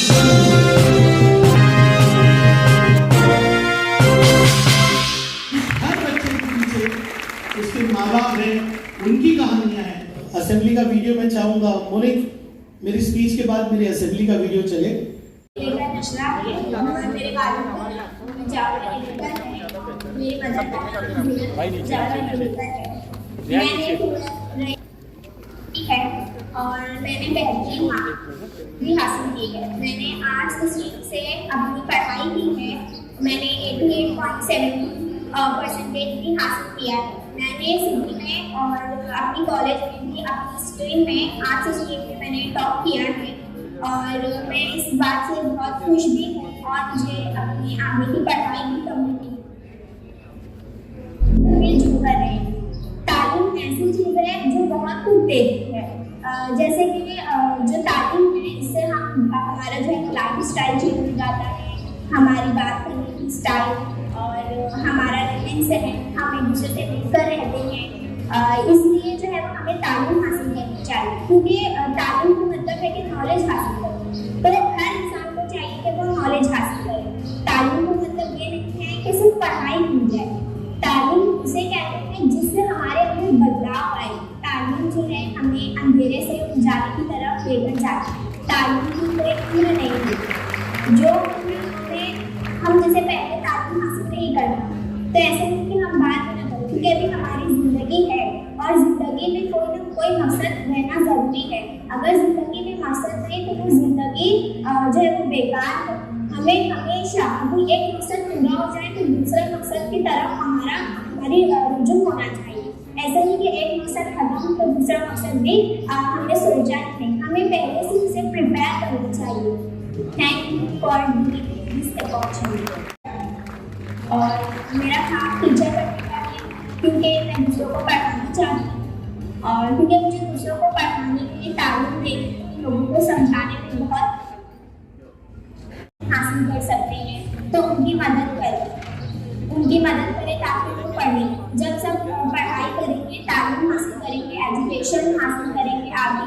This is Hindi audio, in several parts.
हर बच्चे के पीछे उसके माँ बाप हैं, उनकी कहानियां हैं। असेंबली का वीडियो मैं चाहूंगा मोनिक, मेरी स्पीच के बाद मेरी असेंबली का वीडियो चले। मेरा नशरा मेरे बालों को जावड़ा लिखता है, मेरी मदर का जावड़ा लिखता है। मैंने है और मैंने बेहतरीन मार्क्स भी हासिल की है। मैंने आर्ट्स स्ट्रीम से अपनी पढ़ाई की है। मैंने 88.7% भी हासिल किया है। मैंने सिटी में और अपनी कॉलेज में भी अपनी स्ट्रीम में आर्ट्स स्ट्रीम में मैंने टॉप किया है और मैं इस बात से बहुत खुश भी हूँ और मुझे अपनी आगे की पढ़ाई भी करनी है। मिलजुल कर रहे हैं। तालीम ऐसी चीज़ है जो बहुत कुछ देती है। जैसे कि जो तालीम है इससे हमारा जो है लाइफ स्टाइल चेंज हो जाता है, हमारी बात करने की स्टाइल और हमारा रहन सहन, हम एक दूसरे से मिलकर रहते हैं। इसलिए जो है वो हमें तालीम हासिल करनी चाहिए, क्योंकि तालीम का मतलब है कि नॉलेज हासिल करना। तो हर इंसान को चाहिए कि वो नॉलेज हासिल करे। तालीम का मतलब ये नहीं है कि सिर्फ पढ़ाई की जाए। तालीम उसे कहते हैं जिससे हमारे अंदर बदलाव आए। तालीम जो है हमें अंधेरे से उजाले की तरफ लेकर जाती है। तालीम की कोई उम्र नहीं है जो हम जैसे पहले तालीम हासिल नहीं करते, तो ऐसे नहीं कि हम बात न करें, क्योंकि अभी हमारी ज़िंदगी है और ज़िंदगी में कोई ना कोई मकसद रहना ज़रूरी है। अगर ज़िंदगी में मकसद नहीं तो वो ज़िंदगी जो है वो बेकार है। हमें हमेशा अभी एक मकसद पूरा हो जाए तो दूसरे मकसद की तरफ हमारी रुझान होना चाहिए। ऐसा नहीं कि एक मकसद खत्म तो दूसरा मकसद भी हमने सोचा नहीं, हमें पहले से उसे प्रिपेयर करना चाहिए। Thank you for this opportunity. और मेरा काम टीचर बनने का है, क्योंकि मैं दूसरों को पढ़ाना चाहती हूँ और क्योंकि मुझे दूसरों को पढ़ाने के लिए, तालीम देने के लिए, लोगों को समझाने में बहुत हासिल कर सकते हैं। तो उनकी मदद करें ताकि वो पढ़ें। जब सब पढ़ाई करेंगे, तालीम हासिल करेंगे, एजुकेशन हासिल करेंगे आगे,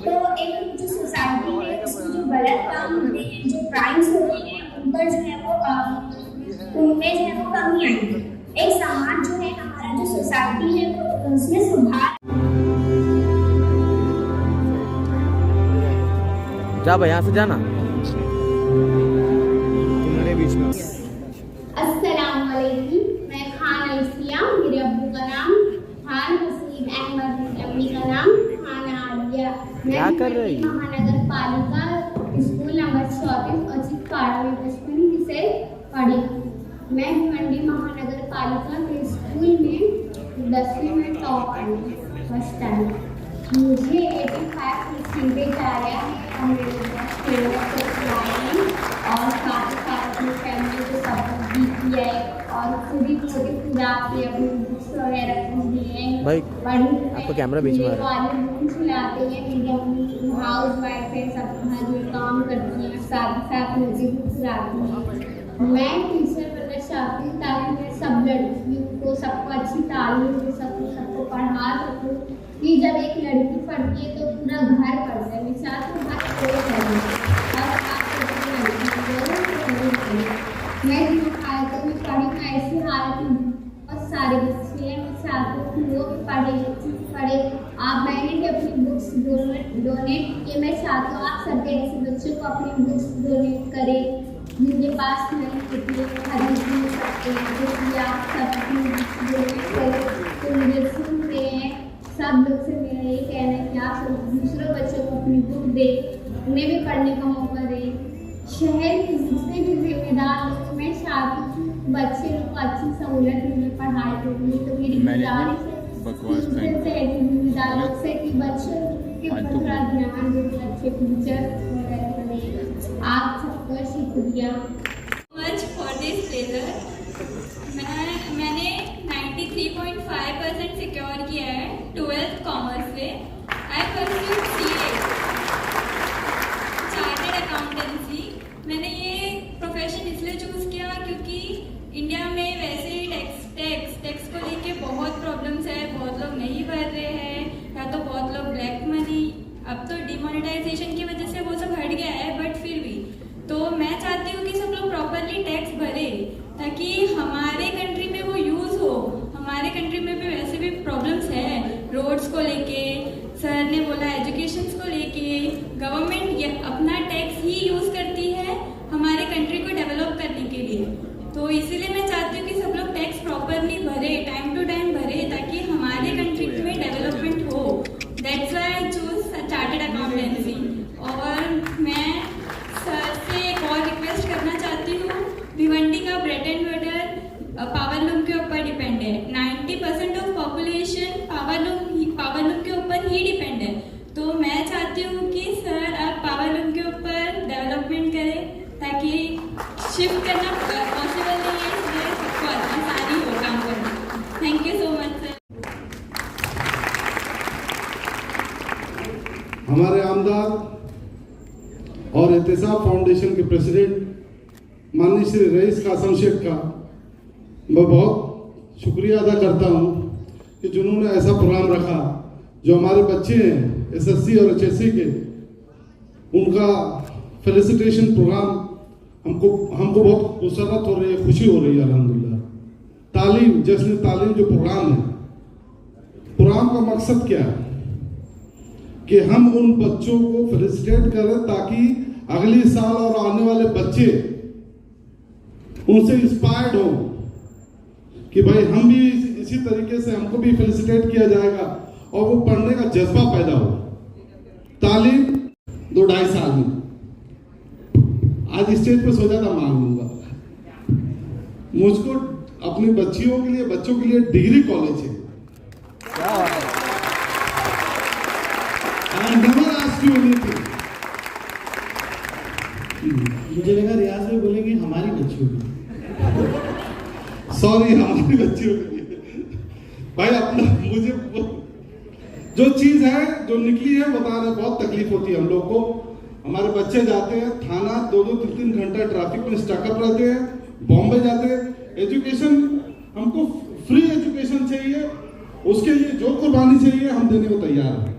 तो एक जो सोसाइटी है उसमें जो गलत काम होते हैं, जो क्राइम्स होते हैं, उन पर जो है वो उनमें जो है वो कमी आएगी। एक समाज जो है हमारा, जो सोसाइटी है वो उसमें सुधार। जा भाई, यहाँ से जाना तुम्हारे बीच में। अस्सलाम वालेकुम, मैं खान अलसिया, मेरे अब्बू का नाम खान हसीब अहमद, अम्मी का नाम खान आलिया। क्या कर रही है? महानगर पालिका स्कूल नंबर 34 और चित्पाड़ा में बचपन से पढ़ी। मैं भिवंडी महानगर पालिका के स्कूल में 10वीं में टॉप आई, फर्स्ट टाइम। मुझे 85% आया है और मेरे फेवरेट और साथ ही साथ अपनी फैमिली को सपोर्ट भी किया है और खुद ही खुदा के अपनी बुक्स वगैरह दिए हैं। भाई पढ़ी आपका कैमरा बीच में आ रहा है। रूम खिलाते हैं, मेरी अम्मी हाउस वाइफ है, सब घर में काम करती हैं, साथ ही साथ मुझे भी खिलाती हैं। मैं टीचर बनना चाहती हूँ ताकि मैं सब लड़कियों को, सबको अच्छी तालीम दे सकूँ, सबको पढ़ा सकूँ। कि जब एक लड़की पढ़ती है तो पूरा घर पढ़ता है, मैं चाहती हूँ हर कोई पढ़े और आप मैं जो हालतों में पढ़ी हूँ, ऐसी हालत में बहुत सारे बच्चे हैं, मैं चाहती हूँ कि वो भी पढ़े, पढ़े। मैंने भी अपनी बुक्स डोनेट किए। मैं चाहती हूँ आप सभी ऐसे बच्चों को अपनी बुक्स डोनेट करें जिनके पास नहीं होती है, खरीद नहीं सकते, इसलिए आप सब अपनी बुक्स डोनेट करें। तो मुझे सुन रहे हैं सब लोग से मेरा ये कहना है कि आप सब दूसरे बच्चों को अपनी बुक दें, उन्हें भी पढ़ने का मौका दें। शहर के जितने भी जिम्मेदार लोग, मैं चाहती हूँ बच्चे लोग को अच्छी सहूलत मिले पढ़ाई के लिए। तो मेरी गुजारिश है जिम्मेदार लोग से कि बच्चों के ऊपर थोड़ा ध्यान दें, अच्छे टीचर वगैरह बने। आप सबका शुक्रिया। Much for this pleasure. मैंने 93.5% सिक्योर किया है 12th कॉमर्स से। आई परस्यूड CA, चार्टर्ड अकाउंटेंसी। मैंने ये प्रोफेशन इसलिए चूज़ किया क्योंकि इंडिया में वैसे ही टैक्स को लेके बहुत प्रॉब्लम्स है, बहुत लोग नहीं भर रहे हैं, या तो बहुत लोग ब्लैक मनी, अब तो डिमोनेटाइजेशन की वजह से वो सब हट गया है, बट फिर भी ये अपना टैक्स ही यूज़ करती है हमारे कंट्री को डेवलप करने के लिए। तो इसीलिए मैं चाहती हूँ कि सब लोग टैक्स प्रॉपरली भरे, टाइम टू टाइम भरे, ताकि हमारे कंट्री में डेवलपमेंट हो। That's why I choose chartered accountancy. और मैं सर से एक और रिक्वेस्ट करना चाहती हूँ, भिवंडी का ब्रेड एंड बटर पावरलूम के ऊपर डिपेंड है। 90% ऑफ पॉपुलेशन पावरलूम के ऊपर ही डिपेंड है। तो मैं चाहती हूँ कि सर आप पावरलूम के ऊपर डेवलपमेंट करें, ताकि शिफ्ट करना पॉसिबल नहीं है, इसलिए सबको आसानी हो काम करना। Thank you so much sir. हमारे आमदार और एहतसाब फाउंडेशन के प्रेसिडेंट माननीय श्री रईस कासम शेख का मैं बहुत शुक्रिया अदा करता हूँ कि जिन्होंने ऐसा प्रोग्राम रखा जो हमारे बच्चे हैं SSC और HSC के, उनका फेलिसिटेशन प्रोग्राम हमको बहुत मुसरत हो रही है, खुशी हो रही है अल्हम्दुलिल्लाह। तालीम, जश्न तालीम जो प्रोग्राम है, प्रोग्राम का मकसद क्या है कि हम उन बच्चों को फेलिसिटेट करें ताकि अगले साल और आने वाले बच्चे उनसे इंस्पायर्ड हो कि भाई हम भी इसी तरीके से, हमको भी फेलिसिटेट किया जाएगा और वो पढ़ने का जज्बा पैदा हो। तालीम 2-2.5 साल में, आज स्टेज पे सोचा था मांग लूंगा, मुझको अपनी बच्चों के लिए डिग्री कॉलेज है। I never asked you anything. मुझे लगा रियाज में बोलेंगे हमारी बच्चियों की। सॉरी, हमारी बच्चियों के लिए भाई अपना, मुझे जो चीज है जो निकली है बता रहे, बहुत तकलीफ होती है हम लोग को। हमारे बच्चे जाते हैं थाना, 2-2, 3-3 घंटा ट्रैफिक में स्टकअप रहते हैं, बॉम्बे जाते हैं। एजुकेशन, हमको फ्री एजुकेशन चाहिए, उसके लिए जो कुर्बानी चाहिए हम देने को तैयार हैं।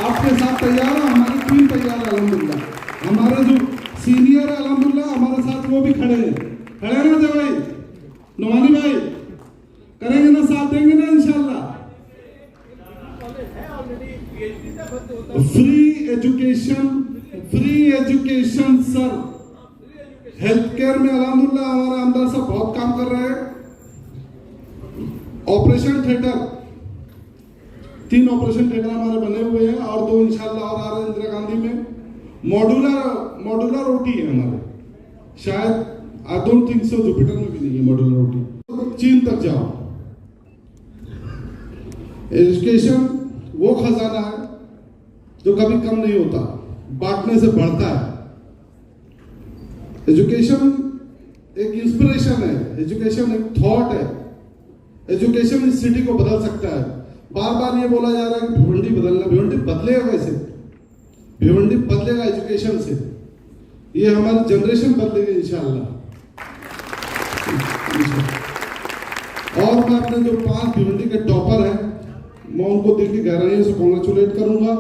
आपके साथ तैयार है, हमारी टीम तैयार है अल्हम्दुलिल्लाह। हमारे जो सीनियर है अल्हम्दुलिल्लाह हमारे साथ वो भी खड़े हैं ना जय भाई, नवानी भाई, करेंगे ना, साथ देंगे ना इंशाल्लाह। Free education sir, health care में अल्हम्दुलिल्लाह हमारे आमदार साहब बहुत काम कर रहे हैं। ऑपरेशन थिएटर, 3 ऑपरेशन थिएटर हमारे बने हुए हैं और 2 इंशाल्लाह और आ रहे हैं इंदिरा गांधी में। मॉड्यूलर ओटी है हमारे, शायद I don't think so Jupiter में भी नहीं है मॉड्यूलर ओटी। चीन तक जाओ। एजुकेशन वो खजाना है जो कभी कम नहीं होता, बांटने से बढ़ता है। एजुकेशन एक इंस्पिरेशन है, एजुकेशन एक थॉट है, एजुकेशन इस सिटी को बदल सकता है। बार बार ये बोला जा रहा है कि भिवंडी बदलना, भिवंडी बदलेगा कैसे? भिवंडी बदलेगा एजुकेशन से। ये हमारी जनरेशन बदलेगी इंशाल्लाह। और मैं अपने जो 5 भिवंडी के टॉपर हैं, मैं उनको दिल की गहराइयों से कॉन्ग्रेचुलेट करूंगा,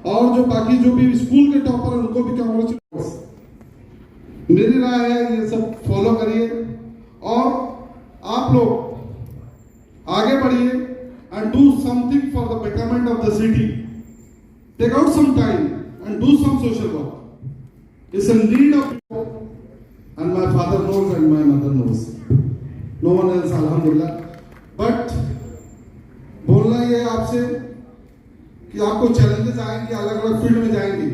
और जो बाकी जो भी स्कूल के टॉपर हैं उनको भी कॉन्ग्रेचुलेट। मेरी राय है ये सब फॉलो करिए और आप लोग आगे बढ़िए and do something for the betterment of the city. Take out some time and do some social work. It's a need of, and my father knows and my mother knows. No one else, alhamdulillah. But बोलना ये आपसे कि आपको चैलेंजेस आएंगे, अलग अलग फील्ड में जाएंगे।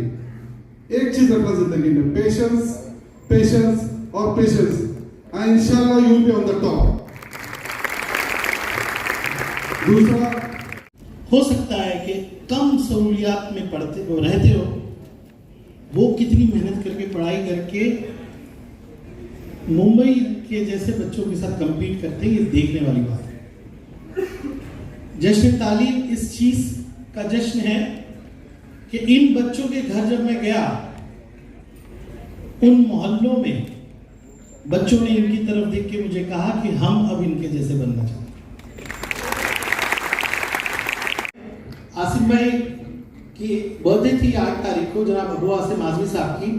एक चीज रखना जिंदगी में, पेशेंस और patience, and inshallah you will be on the top. दूसरा, हो सकता है कि कम सहूलियात में पढ़ते हो, रहते हो, वो कितनी मेहनत करके पढ़ाई करके मुंबई के जैसे बच्चों के साथ compete करते हैं, ये देखने वाली बात है। जश्न तालीम इस चीज का जश्न है कि इन बच्चों के घर जब मैं गया, उन मोहल्लों में बच्चों ने इनकी तरफ देख के मुझे कहा कि हम अब इनके जैसे बनना चाहते हैं। आसिफ भाई की बर्थडे थी 8 तारीख को, जनाब अबू आसिम आजमी साहब की।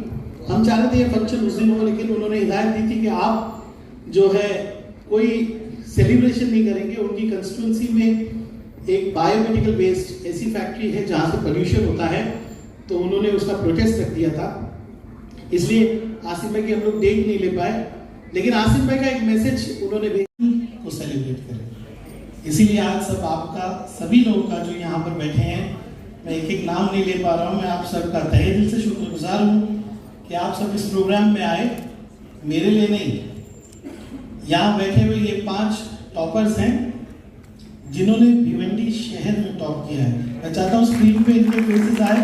हम चाह रहे थे ये फंक्शन उस दिन हो, लेकिन उन्होंने हिदायत दी थी कि आप जो है कोई सेलिब्रेशन नहीं करेंगे। उनकी कंस्टिट्यूंसी में एक बायोमेडिकल वेस्ट ऐसी फैक्ट्री है जहां से पोल्यूशन होता है, तो उन्होंने उसका प्रोटेस्ट रख दिया था, इसलिए आसिफ भाई की हम लोग डेट नहीं ले पाए। लेकिन आसिफ भाई का एक मैसेज उन्होंने भेजा को सेलिब्रेट करें। इसीलिए आज सब आपका, सभी लोगों का जो यहाँ पर बैठे हैं, मैं एक एक नाम नहीं ले पा रहा हूँ, मैं आप सबका तहे दिल से शुक्रगुजार हूँ कि आप सब इस प्रोग्राम में आए, मेरे लिए नहीं। यहाँ बैठे हुए ये 5 टॉपर्स हैं जिन्होंने भिवंडी शहर में टॉप किया है। मैं चाहता हूँ स्क्रीन पे इनके फेसेस आए।